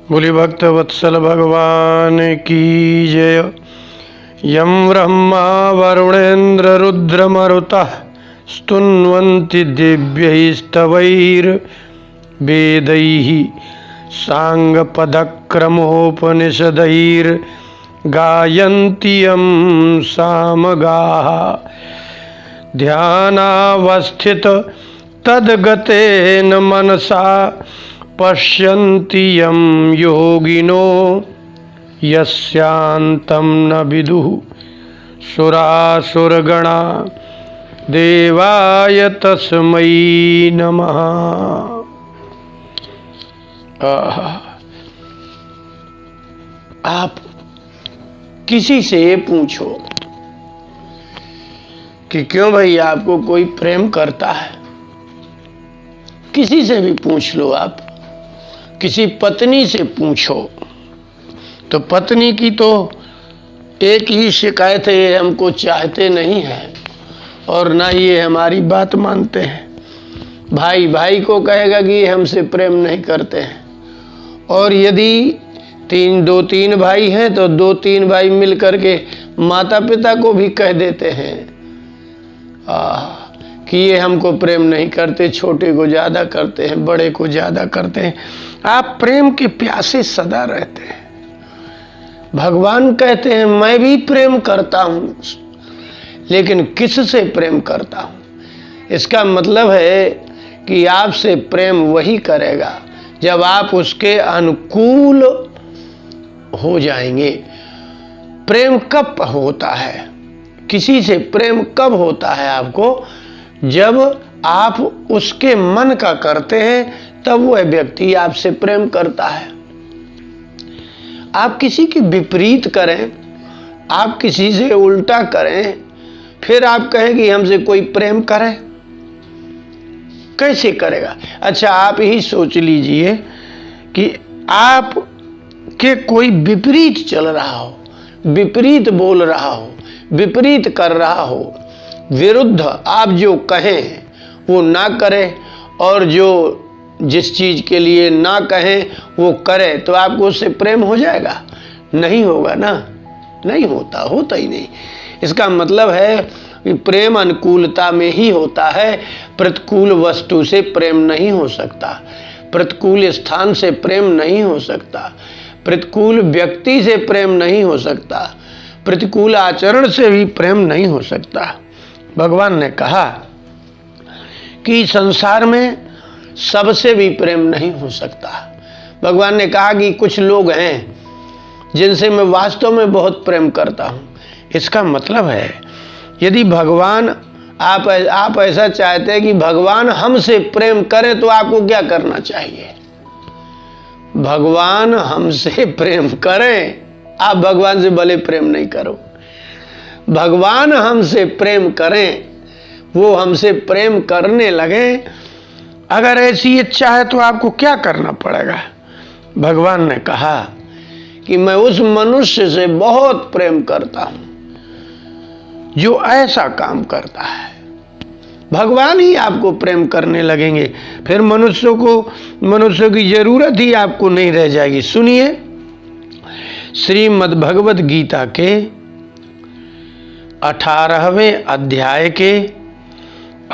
बोली भक्त वत्सल भगवान की जय। यम ब्रह्मा वरुणेन्द्र रुद्र मरुतः स्तुन्वन्ति दिव्यैस्तवैर्वेदैः साङ्गपदक्रमोपनिषदैर्गायन्ति यं सामगाः। ध्यानावस्थित तद्गतेन मनसा पश्यन्ति यं योगिनो यस्यान्तं न विदुः सुरासुरगणा देवाय तस्मै नमः। आप किसी से पूछो कि क्यों भाई आपको कोई प्रेम करता है, किसी से भी पूछ लो। आप किसी पत्नी से पूछो तो पत्नी की तो एक ही शिकायत है, ये हमको चाहते नहीं है और ना ये हमारी बात मानते हैं। भाई भाई को कहेगा कि ये हमसे प्रेम नहीं करते हैं, और यदि दो तीन भाई हैं तो दो तीन भाई मिल करके माता पिता को भी कह देते हैं कि ये हमको प्रेम नहीं करते, छोटे को ज़्यादा करते हैं, बड़े को ज़्यादा करते हैं। आप प्रेम के प्यासे सदा रहते हैं। भगवान कहते हैं मैं भी प्रेम करता हूँ, लेकिन किससे प्रेम करता हूँ? इसका मतलब है कि आपसे प्रेम वही करेगा जब आप उसके अनुकूल हो जाएंगे। प्रेम कब होता है? किसी से प्रेम कब होता है आपको? जब आप उसके मन का करते हैं तब वह व्यक्ति आपसे प्रेम करता है। आप किसी की विपरीत करें, आप किसी से उल्टा करें, फिर आप कहें कि हमसे कोई प्रेम करे, कैसे करेगा? अच्छा, आप ही सोच लीजिए कि आप के कोई विपरीत चल रहा हो, विपरीत बोल रहा हो, विपरीत कर रहा हो, विरुद्ध आप जो कहें वो ना करें, और जो जिस चीज़ के लिए ना कहें वो करे, तो आपको उससे प्रेम हो जाएगा? नहीं होगा ना, नहीं होता, होता ही नहीं। इसका मतलब है कि प्रेम अनुकूलता में ही होता है, प्रतिकूल वस्तु से प्रेम नहीं हो सकता, प्रतिकूल स्थान से प्रेम नहीं हो सकता, प्रतिकूल व्यक्ति से प्रेम नहीं हो सकता, प्रतिकूल आचरण से भी प्रेम नहीं हो सकता। भगवान ने कहा कि संसार में सबसे भी प्रेम नहीं हो सकता। भगवान ने कहा कि कुछ लोग हैं जिनसे मैं वास्तव में बहुत प्रेम करता हूँ। इसका मतलब है यदि भगवान आप ऐसा चाहते हैं कि भगवान हमसे प्रेम करें, तो आपको क्या करना चाहिए? भगवान हमसे प्रेम करें, आप भगवान से भले प्रेम नहीं करो, भगवान हमसे प्रेम करें, वो हमसे प्रेम करने लगे। अगर ऐसी इच्छा है तो आपको क्या करना पड़ेगा? भगवान ने कहा कि मैं उस मनुष्य से बहुत प्रेम करता हूं जो ऐसा काम करता है। भगवान ही आपको प्रेम करने लगेंगे, फिर मनुष्यों की जरूरत ही आपको नहीं रह जाएगी। सुनिए, श्रीमद् भगवद गीता के 18वें अध्याय के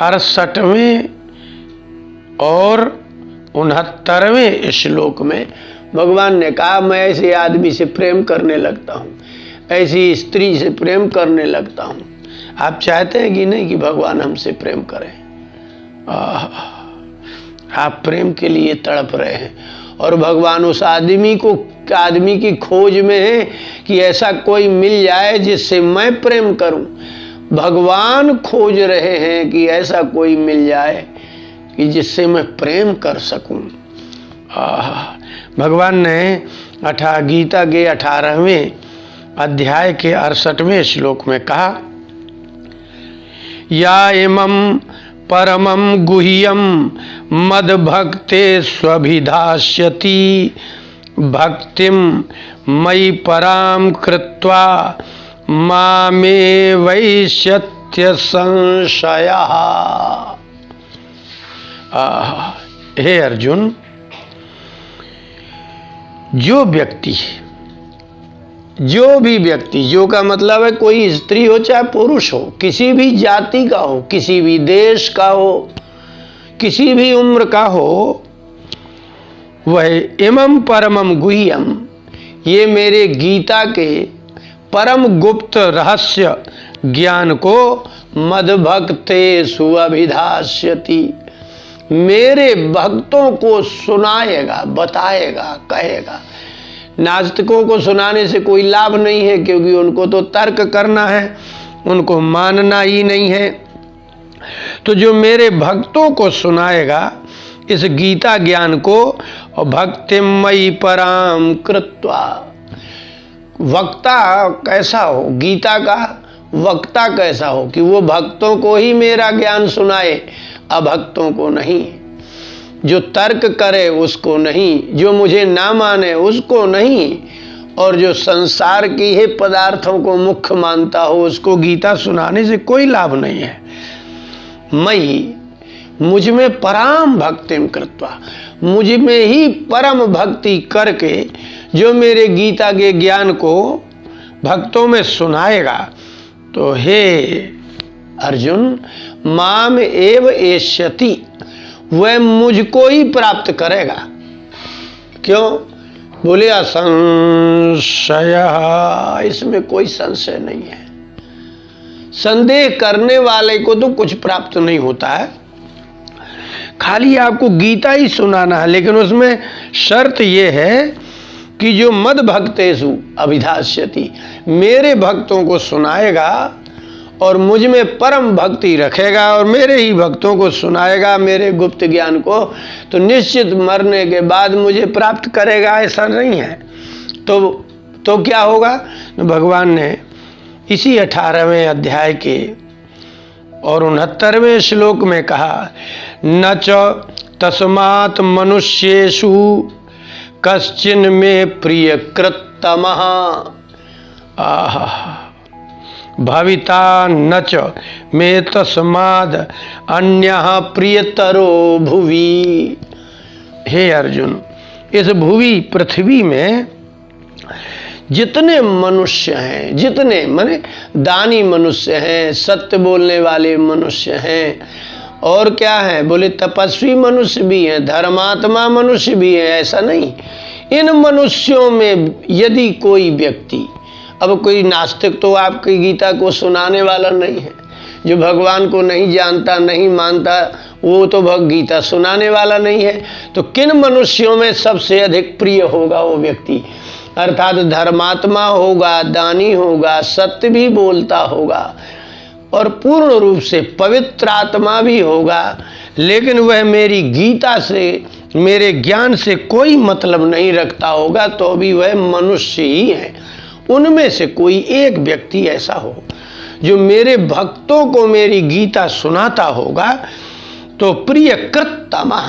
68वें और 69वें श्लोक में भगवान ने कहा मैं ऐसे आदमी से प्रेम करने लगता हूँ, ऐसी स्त्री से प्रेम करने लगता हूँ। आप चाहते हैं कि नहीं कि भगवान हमसे प्रेम करें? आप प्रेम के लिए तड़प रहे हैं, और भगवान उस आदमी की खोज में है कि ऐसा कोई मिल जाए जिससे मैं प्रेम करूं। भगवान खोज रहे हैं कि ऐसा कोई मिल जाए कि जिससे मैं प्रेम कर सकूं। भगवान ने गीता के 18वें अध्याय के 68वें श्लोक में कहा, या इमं परमं गुह्यं मद भक्ते स्वभिधास्यति भक्तिं मयि परां कृत्वा मामे वैश्यत्य संशयः। हे अर्जुन, जो व्यक्ति, जो भी व्यक्ति, जो का मतलब है कोई स्त्री हो चाहे पुरुष हो, किसी भी जाति का हो, किसी भी देश का हो, किसी भी उम्र का हो, वह इमं परमं गुह्यम, ये मेरे गीता के परम गुप्त रहस्य ज्ञान को मद्भक्तेषु अभिधास्यति, मेरे भक्तों को सुनाएगा, बताएगा, कहेगा। नास्तिकों को सुनाने से कोई लाभ नहीं है, क्योंकि उनको तो तर्क करना है, उनको मानना ही नहीं है। तो जो मेरे भक्तों को सुनाएगा इस गीता ज्ञान को, और भक्तिमयी पराम कृत्वा, वक्ता कैसा हो, गीता का वक्ता कैसा हो कि वो भक्तों को ही मेरा ज्ञान सुनाए, अभक्तों को नहीं। जो तर्क करे उसको नहीं, जो मुझे ना माने उसको नहीं, और जो संसार की ही पदार्थों को मुख्य मानता हो उसको गीता सुनाने से कोई लाभ नहीं है। मई, मुझ में पराम भक्तिम कृत्वा, मुझ में ही परम भक्ति करके जो मेरे गीता के ज्ञान को भक्तों में सुनाएगा, तो हे अर्जुन, माम एव एष्यति, वह मुझको ही प्राप्त करेगा। क्यों? बोले असंशय, इसमें कोई संशय नहीं है। संदेह करने वाले को तो कुछ प्राप्त नहीं होता है, खाली आपको गीता ही सुनाना है। लेकिन उसमें शर्त यह है कि जो मद भक्तेषु अभिधास्यति, मेरे भक्तों को सुनाएगा और मुझ में परम भक्ति रखेगा और मेरे ही भक्तों को सुनाएगा मेरे गुप्त ज्ञान को, तो निश्चित मरने के बाद मुझे प्राप्त करेगा, ऐसा नहीं है। तो क्या होगा? भगवान ने इसी 18वें अध्याय के और 69वें श्लोक में कहा, न च तस्मात् मनुष्येषु कश्चिन में प्रिय कृतमः भविता न च मे तस्माद् अन्यः प्रियतरो भुवि। हे अर्जुन, इस भुवि पृथ्वी में जितने मनुष्य हैं, जितने माने दानी मनुष्य हैं, सत्य बोलने वाले मनुष्य हैं, और क्या है बोले तपस्वी मनुष्य भी हैं, धर्मात्मा मनुष्य भी हैं, ऐसा नहीं। इन मनुष्यों में यदि कोई व्यक्ति, अब कोई नास्तिक तो आपकी गीता को सुनाने वाला नहीं है, जो भगवान को नहीं जानता, नहीं मानता, वो तो गीता सुनाने वाला नहीं है। तो किन मनुष्यों में सबसे अधिक प्रिय होगा वो व्यक्ति? अर्थात धर्मात्मा होगा, दानी होगा, सत्य भी बोलता होगा और पूर्ण रूप से पवित्र आत्मा भी होगा, लेकिन वह मेरी गीता से, मेरे ज्ञान से कोई मतलब नहीं रखता होगा, तो भी वह मनुष्य ही है। उनमें से कोई एक व्यक्ति ऐसा हो जो मेरे भक्तों को मेरी गीता सुनाता होगा, तो प्रियकृतमः,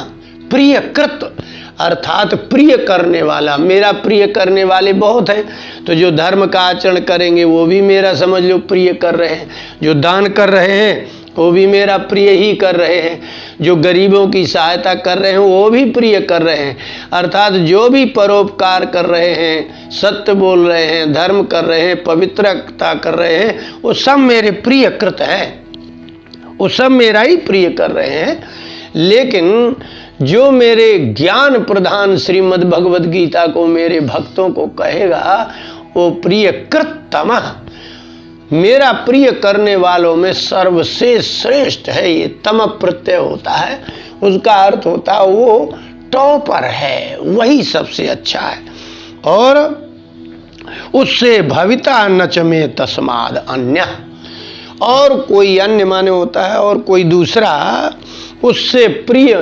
प्रियकृत अर्थात प्रिय करने वाला, मेरा प्रिय करने वाले बहुत हैं। तो जो धर्म का आचरण करेंगे वो भी मेरा समझ लो प्रिय कर रहे हैं, जो दान कर रहे हैं वो भी मेरा प्रिय ही कर रहे हैं, जो गरीबों की सहायता कर रहे हैं वो भी प्रिय कर रहे हैं। अर्थात जो भी परोपकार कर रहे हैं, सत्य बोल रहे हैं, धर्म कर रहे हैं, पवित्रता कर रहे हैं, वो सब मेरे प्रियकृत हैं, वो सब मेरा ही प्रिय कर रहे हैं। लेकिन जो मेरे ज्ञान प्रधान श्रीमद् भगवद गीता को मेरे भक्तों को कहेगा, वो प्रियकृतमः, मेरा प्रिय करने वालों में सर्वसे श्रेष्ठ है। ये तम प्रत्यय होता है, उसका अर्थ होता है वो टॉपर है, वही सबसे अच्छा है। और उससे भविता न च मे तस्माद् अन्य, और कोई अन्य माने होता है और कोई दूसरा उससे प्रिय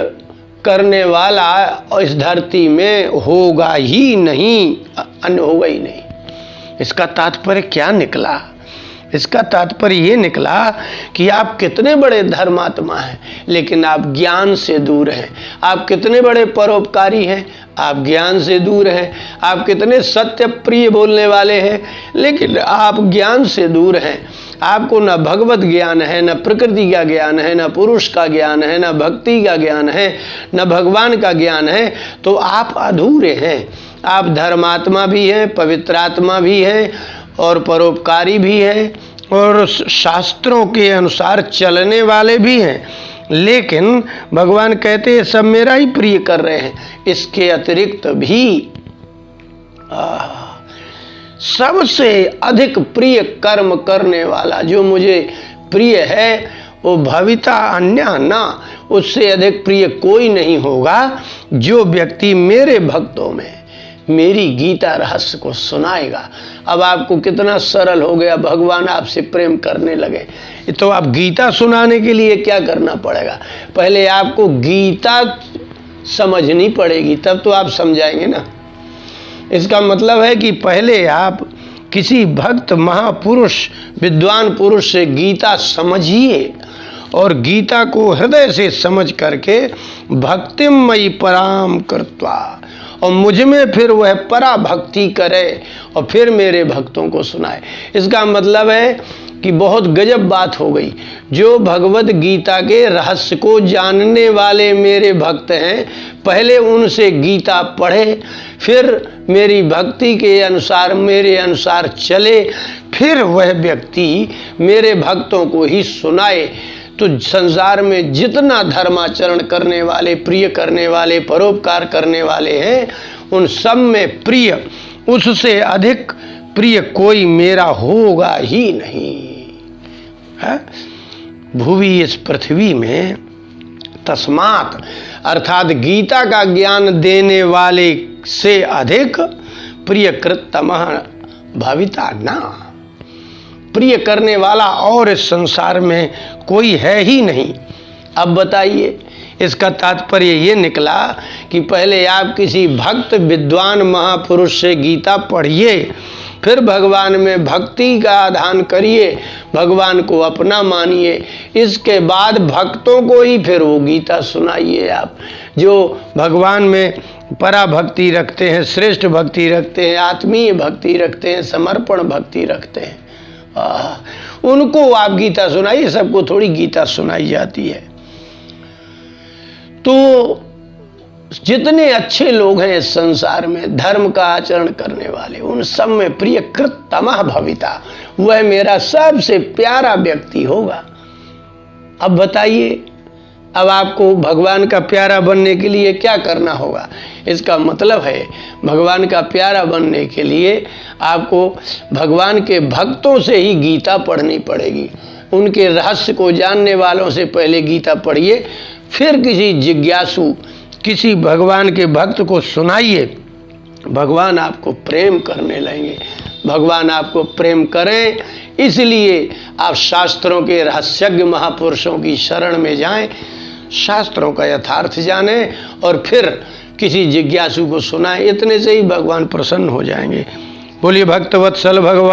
करने वाला इस धरती में होगा ही नहीं, अन्य होगा ही नहीं। इसका तात्पर्य क्या निकला? इसका तात्पर्य ये निकला कि आप कितने बड़े धर्मात्मा हैं, लेकिन आप ज्ञान से दूर हैं। आप कितने बड़े परोपकारी हैं, आप ज्ञान से दूर हैं। आप कितने सत्य प्रिय बोलने वाले हैं, लेकिन आप ज्ञान से दूर हैं। आपको न भगवत ज्ञान है, न प्रकृति का ज्ञान है, न पुरुष का ज्ञान है, न भक्ति का ज्ञान है, न भगवान का ज्ञान है, तो आप अधूरे हैं। आप धर्मात्मा भी हैं, पवित्रात्मा भी हैं और परोपकारी भी हैं और शास्त्रों के अनुसार चलने वाले भी हैं, लेकिन भगवान कहते हैं सब मेरा ही प्रिय कर रहे हैं। इसके अतिरिक्त भी सबसे अधिक प्रिय कर्म करने वाला जो मुझे प्रिय है वो भविता अन्य ना, उससे अधिक प्रिय कोई नहीं होगा जो व्यक्ति मेरे भक्तों में मेरी गीता रहस्य को सुनाएगा। अब आपको कितना सरल हो गया, भगवान आपसे प्रेम करने लगे। तो आप गीता सुनाने के लिए क्या करना पड़ेगा? पहले आपको गीता समझनी पड़ेगी, तब तो आप समझाएंगे ना। इसका मतलब है कि पहले आप किसी भक्त महापुरुष विद्वान पुरुष से गीता समझिए और गीता को हृदय से समझ करके भक्तिमयी पराम कृत्वा, और मुझ में फिर वह परा भक्ति करे और फिर मेरे भक्तों को सुनाए। इसका मतलब है कि बहुत गजब बात हो गई। जो भगवत गीता के रहस्य को जानने वाले मेरे भक्त हैं, पहले उनसे गीता पढ़े, फिर मेरी भक्ति के अनुसार मेरे अनुसार चले, फिर वह व्यक्ति मेरे भक्तों को ही सुनाए। तो संसार में जितना धर्माचरण करने वाले, प्रिय करने वाले, परोपकार करने वाले हैं, उन सब में प्रिय, उससे अधिक प्रिय कोई मेरा होगा ही नहीं है। भुवि इस पृथ्वी में तस्मात अर्थात गीता का ज्ञान देने वाले से अधिक प्रियकृतमः भविता ना, प्रिय करने वाला और इस संसार में कोई है ही नहीं। अब बताइए, इसका तात्पर्य ये निकला कि पहले आप किसी भक्त विद्वान महापुरुष से गीता पढ़िए, फिर भगवान में भक्ति का आधान करिए, भगवान को अपना मानिए, इसके बाद भक्तों को ही फिर वो गीता सुनाइए। आप जो भगवान में परा भक्ति रखते हैं, श्रेष्ठ भक्ति रखते हैं, आत्मीय भक्ति रखते हैं, समर्पण भक्ति रखते हैं, उनको आप गीता सुनाइए। सबको थोड़ी गीता सुनाई जाती है। तो जितने अच्छे लोग हैं इस संसार में, धर्म का आचरण करने वाले, उन सब में प्रियकृतमः भविता, वह मेरा सबसे प्यारा व्यक्ति होगा। अब बताइए, अब आपको भगवान का प्यारा बनने के लिए क्या करना होगा? इसका मतलब है भगवान का प्यारा बनने के लिए आपको भगवान के भक्तों से ही गीता पढ़नी पड़ेगी। उनके रहस्य को जानने वालों से पहले गीता पढ़िए, फिर किसी जिज्ञासु, किसी भगवान के भक्त को सुनाइए। भगवान आपको प्रेम करने लगेंगे। भगवान आपको प्रेम करें, इसलिए आप शास्त्रों के रहस्यज्ञ महापुरुषों की शरण में जाएं, शास्त्रों का यथार्थ जानें और फिर किसी जिज्ञासु को सुनाएं। इतने से ही भगवान प्रसन्न हो जाएंगे। बोलिए भक्तवत्सल भगवान।